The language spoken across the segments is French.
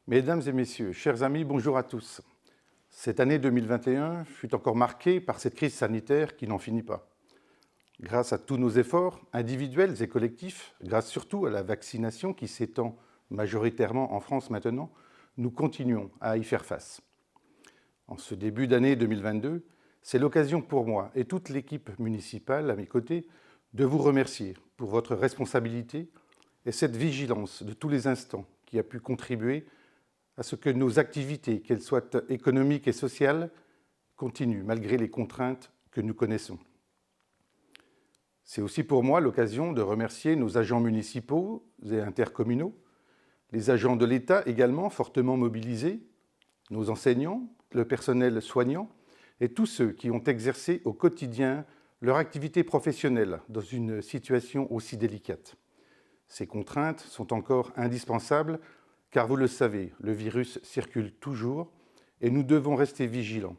Mesdames et messieurs, chers amis, bonjour à tous. Cette année 2021 fut encore marquée par cette crise sanitaire qui n'en finit pas. Grâce à tous nos efforts, individuels et collectifs, grâce surtout à la vaccination qui s'étend majoritairement en France maintenant, nous continuons à y faire face. En ce début d'année 2022, c'est l'occasion pour moi et toute l'équipe municipale à mes côtés de vous remercier pour votre responsabilité et cette vigilance de tous les instants qui a pu contribuer à ce que nos activités, qu'elles soient économiques et sociales, continuent malgré les contraintes que nous connaissons. C'est aussi pour moi l'occasion de remercier nos agents municipaux et intercommunaux, les agents de l'État également fortement mobilisés, nos enseignants, le personnel soignant et tous ceux qui ont exercé au quotidien leur activité professionnelle dans une situation aussi délicate. Ces contraintes sont encore indispensables car vous le savez, le virus circule toujours et nous devons rester vigilants.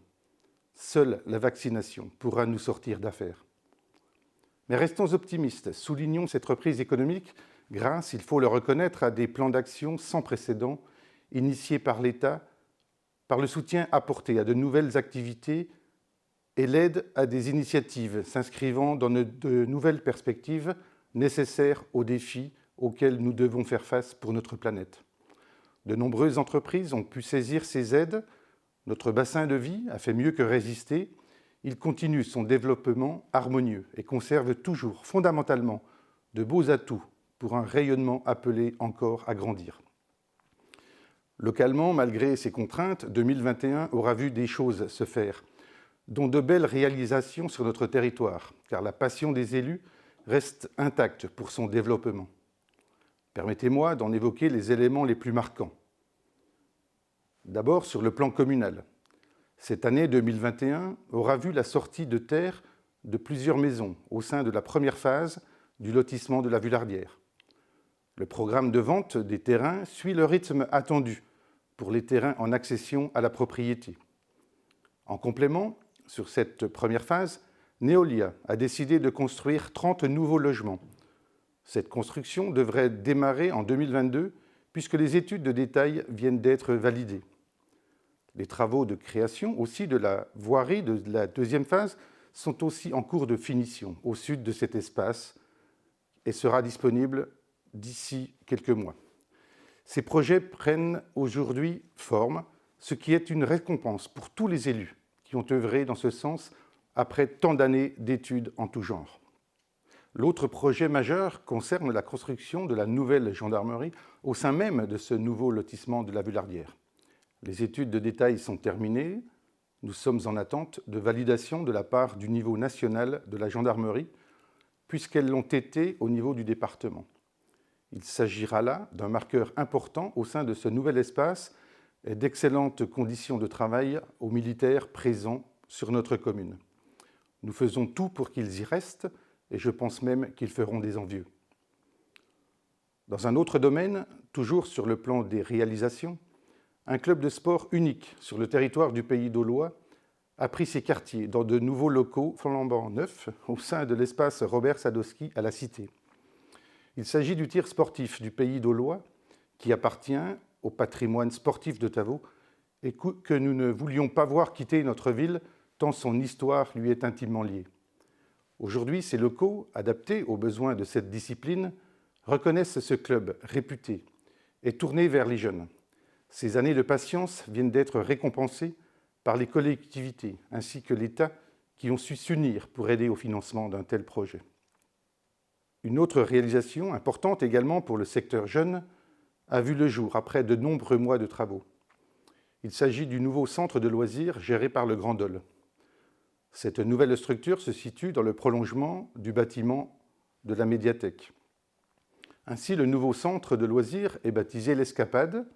Seule la vaccination pourra nous sortir d'affaire. Mais restons optimistes, soulignons cette reprise économique grâce, il faut le reconnaître, à des plans d'action sans précédent initiés par l'État, par le soutien apporté à de nouvelles activités et l'aide à des initiatives s'inscrivant dans de nouvelles perspectives nécessaires aux défis auxquels nous devons faire face pour notre planète. De nombreuses entreprises ont pu saisir ces aides. Notre bassin de vie a fait mieux que résister. Il continue son développement harmonieux et conserve toujours, fondamentalement, de beaux atouts pour un rayonnement appelé encore à grandir. Localement, malgré ces contraintes, 2021 aura vu des choses se faire, dont de belles réalisations sur notre territoire, car la passion des élus reste intacte pour son développement. Permettez-moi d'en évoquer les éléments les plus marquants. D'abord, sur le plan communal. Cette année 2021 aura vu la sortie de terre de plusieurs maisons au sein de la première phase du lotissement de la Vullardière. Le programme de vente des terrains suit le rythme attendu pour les terrains en accession à la propriété. En complément, sur cette première phase, Neolia a décidé de construire 30 nouveaux logements. Cette construction devrait démarrer en 2022 puisque les études de détail viennent d'être validées. Les travaux de création aussi de la voirie de la deuxième phase sont aussi en cours de finition au sud de cet espace et sera disponible d'ici quelques mois. Ces projets prennent aujourd'hui forme, ce qui est une récompense pour tous les élus qui ont œuvré dans ce sens après tant d'années d'études en tout genre. L'autre projet majeur concerne la construction de la nouvelle gendarmerie au sein même de ce nouveau lotissement de la Vullardière. Les études de détail sont terminées. Nous sommes en attente de validation de la part du niveau national de la gendarmerie, puisqu'elles l'ont été au niveau du département. Il s'agira là d'un marqueur important au sein de ce nouvel espace et d'excellentes conditions de travail aux militaires présents sur notre commune. Nous faisons tout pour qu'ils y restent, et je pense même qu'ils feront des envieux. Dans un autre domaine, toujours sur le plan des réalisations, un club de sport unique sur le territoire du Pays d'Aulois a pris ses quartiers dans de nouveaux locaux flambant neufs au sein de l'espace Robert Sadowski à la Cité. Il s'agit du tir sportif du Pays d'Aulois qui appartient au patrimoine sportif de Tavaux et que nous ne voulions pas voir quitter notre ville tant son histoire lui est intimement liée. Aujourd'hui, ces locaux, adaptés aux besoins de cette discipline, reconnaissent ce club réputé et tourné vers les jeunes. Ces années de patience viennent d'être récompensées par les collectivités ainsi que l'État qui ont su s'unir pour aider au financement d'un tel projet. Une autre réalisation importante également pour le secteur jeune a vu le jour après de nombreux mois de travaux. Il s'agit du nouveau centre de loisirs géré par le Grand Dole. Cette nouvelle structure se situe dans le prolongement du bâtiment de la médiathèque. Ainsi, le nouveau centre de loisirs est baptisé l'Escapade.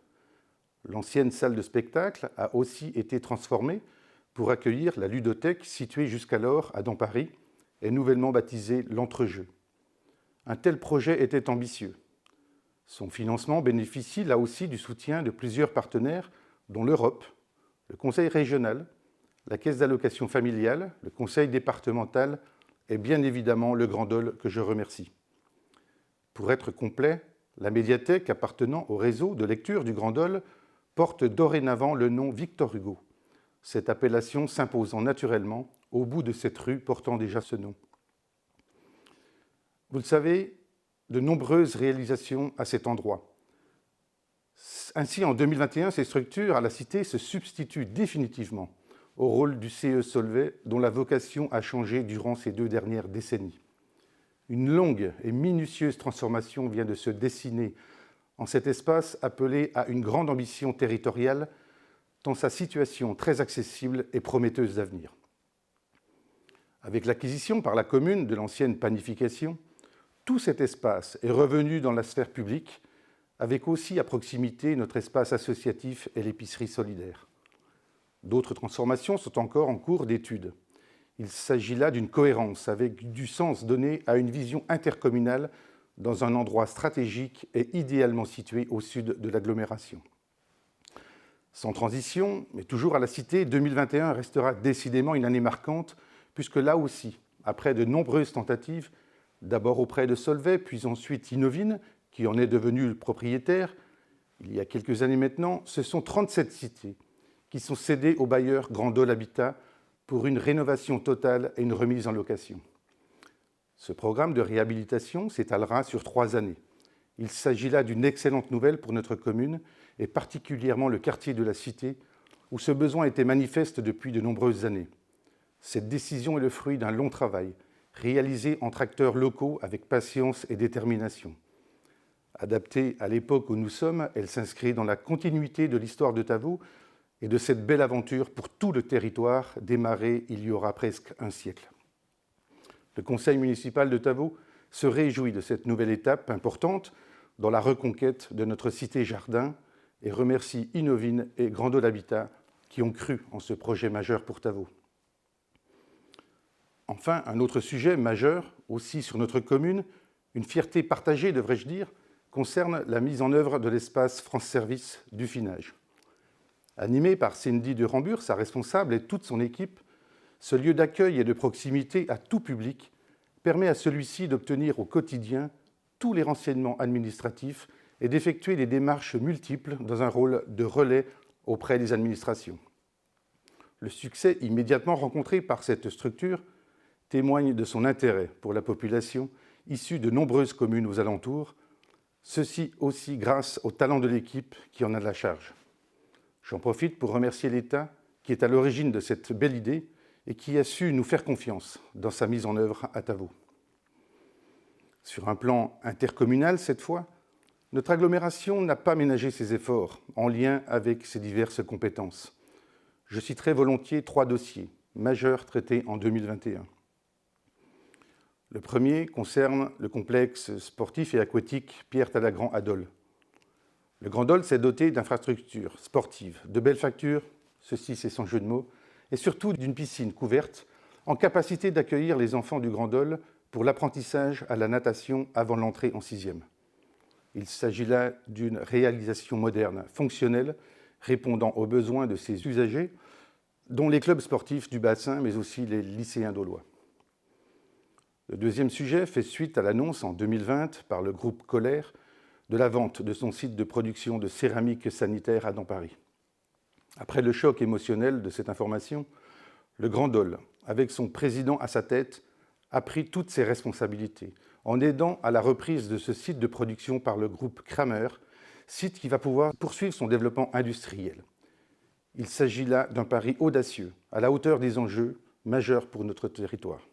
L'ancienne salle de spectacle a aussi été transformée pour accueillir la ludothèque située jusqu'alors à Dampary et nouvellement baptisée l'Entrejeu. Un tel projet était ambitieux. Son financement bénéficie là aussi du soutien de plusieurs partenaires, dont l'Europe, le Conseil régional, la Caisse d'allocation familiale, le Conseil départemental et bien évidemment le Grand Dole que je remercie. Pour être complet, la médiathèque appartenant au réseau de lecture du Grand Dole porte dorénavant le nom Victor Hugo, cette appellation s'imposant naturellement au bout de cette rue portant déjà ce nom. Vous le savez, de nombreuses réalisations à cet endroit. Ainsi, en 2021, ces structures à la Cité se substituent définitivement au rôle du CE Solvay, dont la vocation a changé durant ces 2 dernières décennies. Une longue et minutieuse transformation vient de se dessiner en cet espace appelé à une grande ambition territoriale, tant sa situation très accessible et prometteuse d'avenir. Avec l'acquisition par la commune de l'ancienne panification, tout cet espace est revenu dans la sphère publique, avec aussi à proximité notre espace associatif et l'épicerie solidaire. D'autres transformations sont encore en cours d'étude. Il s'agit là d'une cohérence avec du sens donné à une vision intercommunale dans un endroit stratégique et idéalement situé au sud de l'agglomération. Sans transition, mais toujours à la Cité, 2021 restera décidément une année marquante, puisque là aussi, après de nombreuses tentatives, d'abord auprès de Solvay, puis ensuite Innovine, qui en est devenu le propriétaire, il y a quelques années maintenant, ce sont 37 cités qui sont cédées au bailleur Grandol Habitat pour une rénovation totale et une remise en location. Ce programme de réhabilitation s'étalera sur 3 années. Il s'agit là d'une excellente nouvelle pour notre commune, et particulièrement le quartier de la Cité, où ce besoin était manifeste depuis de nombreuses années. Cette décision est le fruit d'un long travail, réalisé entre acteurs locaux avec patience et détermination. Adaptée à l'époque où nous sommes, elle s'inscrit dans la continuité de l'histoire de Tavaux et de cette belle aventure pour tout le territoire démarrée il y aura presque un siècle. Le conseil municipal de Tavaux se réjouit de cette nouvelle étape importante dans la reconquête de notre cité-jardin et remercie Innovine et Grandol Habitat qui ont cru en ce projet majeur pour Tavaux. Enfin, un autre sujet majeur, aussi sur notre commune, une fierté partagée, devrais-je dire, concerne la mise en œuvre de l'espace France Service du Finage. Animé par Cindy de Rambure, sa responsable, et toute son équipe, ce lieu d'accueil et de proximité à tout public permet à celui-ci d'obtenir au quotidien tous les renseignements administratifs et d'effectuer des démarches multiples dans un rôle de relais auprès des administrations. Le succès immédiatement rencontré par cette structure témoigne de son intérêt pour la population issue de nombreuses communes aux alentours, ceci aussi grâce au talent de l'équipe qui en a la charge. J'en profite pour remercier l'État qui est à l'origine de cette belle idée et qui a su nous faire confiance dans sa mise en œuvre à Tavaux. Sur un plan intercommunal, cette fois, notre agglomération n'a pas ménagé ses efforts en lien avec ses diverses compétences. Je citerai volontiers 3 dossiers majeurs traités en 2021. Le premier concerne le complexe sportif et aquatique Pierre-Talagrand à Dole. Le Grandol s'est doté d'infrastructures sportives, de belles factures, ceci c'est sans jeu de mots, et surtout d'une piscine couverte en capacité d'accueillir les enfants du Grandol pour l'apprentissage à la natation avant l'entrée en 6e. Il s'agit là d'une réalisation moderne, fonctionnelle, répondant aux besoins de ses usagers, dont les clubs sportifs du bassin, mais aussi les lycéens daulois. Le deuxième sujet fait suite à l'annonce en 2020 par le groupe Colère de la vente de son site de production de céramique sanitaire à Dampary. Après le choc émotionnel de cette information, le Grandol, avec son président à sa tête, a pris toutes ses responsabilités en aidant à la reprise de ce site de production par le groupe Kramer, site qui va pouvoir poursuivre son développement industriel. Il s'agit là d'un pari audacieux, à la hauteur des enjeux majeurs pour notre territoire.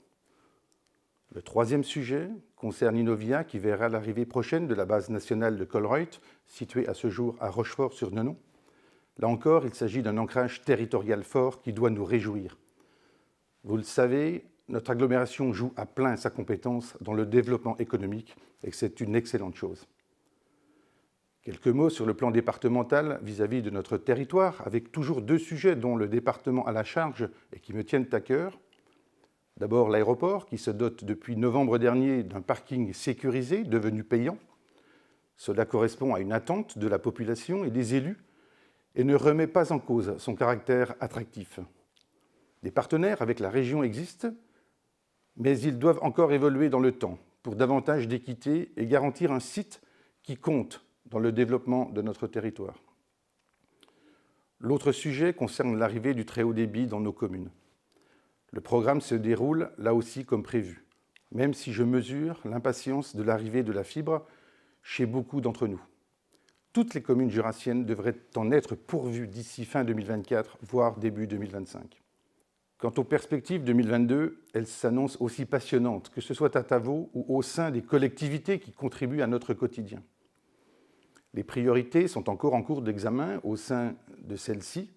Le troisième sujet concerne Innovia, qui verra l'arrivée prochaine de la base nationale de Colruyt, située à ce jour à Rochefort-sur-Nenon. Là encore, il s'agit d'un ancrage territorial fort qui doit nous réjouir. Vous le savez, notre agglomération joue à plein sa compétence dans le développement économique et c'est une excellente chose. Quelques mots sur le plan départemental vis-à-vis de notre territoire, avec toujours 2 sujets dont le département a la charge et qui me tiennent à cœur. D'abord, l'aéroport, qui se dote depuis novembre dernier d'un parking sécurisé, devenu payant. Cela correspond à une attente de la population et des élus et ne remet pas en cause son caractère attractif. Des partenaires avec la région existent, mais ils doivent encore évoluer dans le temps pour davantage d'équité et garantir un site qui compte dans le développement de notre territoire. L'autre sujet concerne l'arrivée du très haut débit dans nos communes. Le programme se déroule là aussi comme prévu, même si je mesure l'impatience de l'arrivée de la fibre chez beaucoup d'entre nous. Toutes les communes jurassiennes devraient en être pourvues d'ici fin 2024, voire début 2025. Quant aux perspectives 2022, elles s'annoncent aussi passionnantes, que ce soit à Tavaux ou au sein des collectivités qui contribuent à notre quotidien. Les priorités sont encore en cours d'examen au sein de celles-ci.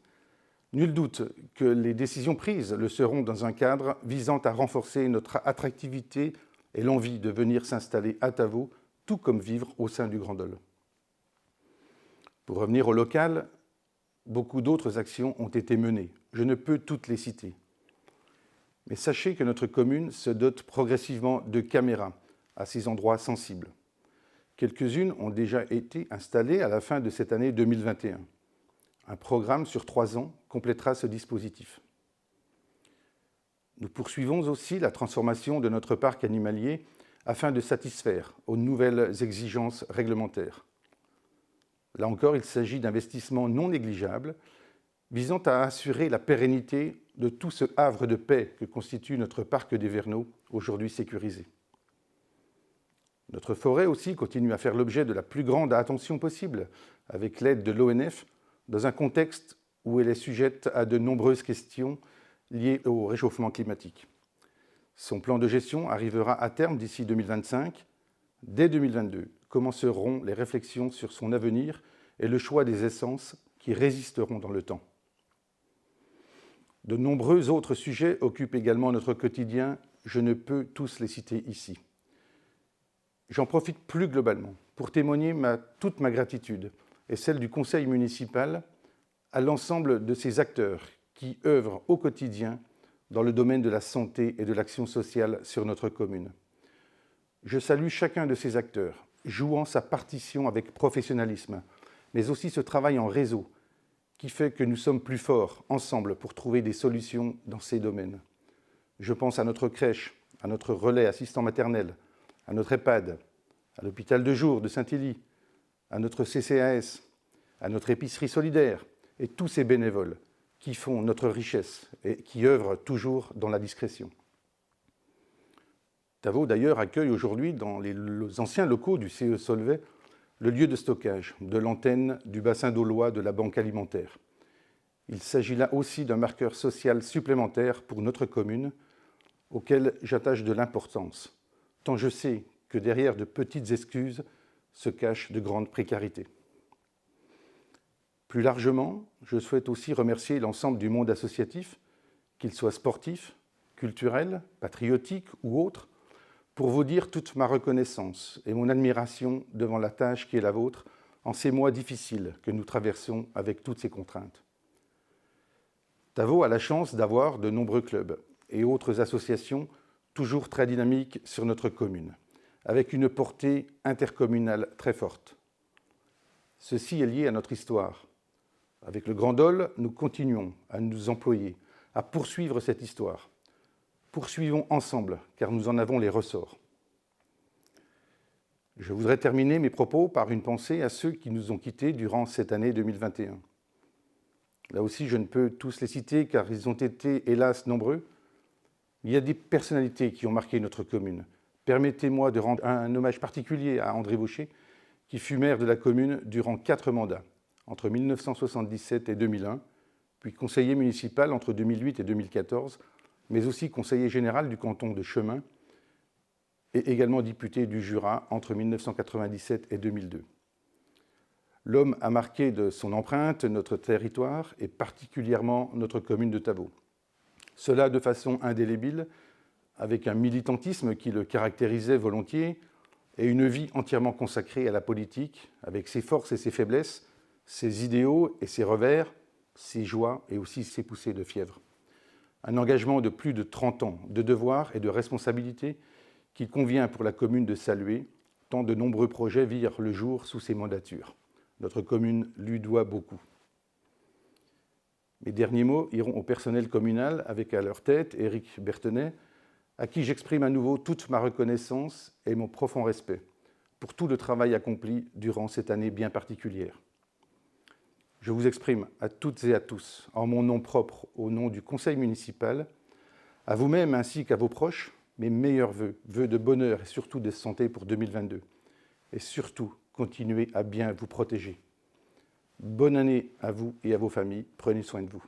Nul doute que les décisions prises le seront dans un cadre visant à renforcer notre attractivité et l'envie de venir s'installer à Tavaux, tout comme vivre au sein du Grand Dol. Pour revenir au local, beaucoup d'autres actions ont été menées. Je ne peux toutes les citer. Mais sachez que notre commune se dote progressivement de caméras à ces endroits sensibles. Quelques-unes ont déjà été installées à la fin de cette année 2021. Un programme sur 3 ans complétera ce dispositif. Nous poursuivons aussi la transformation de notre parc animalier afin de satisfaire aux nouvelles exigences réglementaires. Là encore, il s'agit d'investissements non négligeables visant à assurer la pérennité de tout ce havre de paix que constitue notre parc des Verneaux, aujourd'hui sécurisé. Notre forêt aussi continue à faire l'objet de la plus grande attention possible, avec l'aide de l'ONF, dans un contexte où elle est sujette à de nombreuses questions liées au réchauffement climatique. Son plan de gestion arrivera à terme d'ici 2025. Dès 2022, commenceront les réflexions sur son avenir et le choix des essences qui résisteront dans le temps. De nombreux autres sujets occupent également notre quotidien, je ne peux tous les citer ici. J'en profite plus globalement pour témoigner toute ma gratitude et celle du conseil municipal à l'ensemble de ces acteurs qui œuvrent au quotidien dans le domaine de la santé et de l'action sociale sur notre commune. Je salue chacun de ces acteurs, jouant sa partition avec professionnalisme, mais aussi ce travail en réseau qui fait que nous sommes plus forts ensemble pour trouver des solutions dans ces domaines. Je pense à notre crèche, à notre relais assistant maternel, à notre EHPAD, à l'hôpital de jour de Saint-Élie, à notre CCAS, à notre épicerie solidaire et tous ces bénévoles qui font notre richesse et qui œuvrent toujours dans la discrétion. Tavaux, d'ailleurs, accueille aujourd'hui dans les anciens locaux du CE Solvay le lieu de stockage de l'antenne du bassin daulois de la Banque alimentaire. Il s'agit là aussi d'un marqueur social supplémentaire pour notre commune, auquel j'attache de l'importance, tant je sais que derrière de petites excuses se cachent de grandes précarités. Plus largement, je souhaite aussi remercier l'ensemble du monde associatif, qu'il soit sportif, culturel, patriotique ou autre, pour vous dire toute ma reconnaissance et mon admiration devant la tâche qui est la vôtre en ces mois difficiles que nous traversons avec toutes ces contraintes. Tavaux a la chance d'avoir de nombreux clubs et autres associations toujours très dynamiques sur notre commune, avec une portée intercommunale très forte. Ceci est lié à notre histoire. Avec le Grand Dol, nous continuons à nous employer, à poursuivre cette histoire. Poursuivons ensemble, car nous en avons les ressorts. Je voudrais terminer mes propos par une pensée à ceux qui nous ont quittés durant cette année 2021. Là aussi, je ne peux tous les citer, car ils ont été, hélas, nombreux. Il y a des personnalités qui ont marqué notre commune. Permettez-moi de rendre un hommage particulier à André Vaucher, qui fut maire de la commune durant 4 mandats, entre 1977 et 2001, puis conseiller municipal entre 2008 et 2014, mais aussi conseiller général du canton de Chemin et également député du Jura entre 1997 et 2002. L'homme a marqué de son empreinte notre territoire et particulièrement notre commune de Tavaux. Cela de façon indélébile, avec un militantisme qui le caractérisait volontiers et une vie entièrement consacrée à la politique, avec ses forces et ses faiblesses, ses idéaux et ses revers, ses joies et aussi ses poussées de fièvre. Un engagement de plus de 30 ans, de devoirs et de responsabilités qu'il convient pour la commune de saluer, tant de nombreux projets virent le jour sous ses mandatures. Notre commune lui doit beaucoup. Mes derniers mots iront au personnel communal, avec à leur tête Éric Berthenet, à qui j'exprime à nouveau toute ma reconnaissance et mon profond respect pour tout le travail accompli durant cette année bien particulière. je vous exprime à toutes et à tous, en mon nom propre, au nom du conseil municipal, à vous-même ainsi qu'à vos proches, mes meilleurs vœux, vœux de bonheur et surtout de santé pour 2022. Et surtout, continuez à bien vous protéger. Bonne année à vous et à vos familles, prenez soin de vous.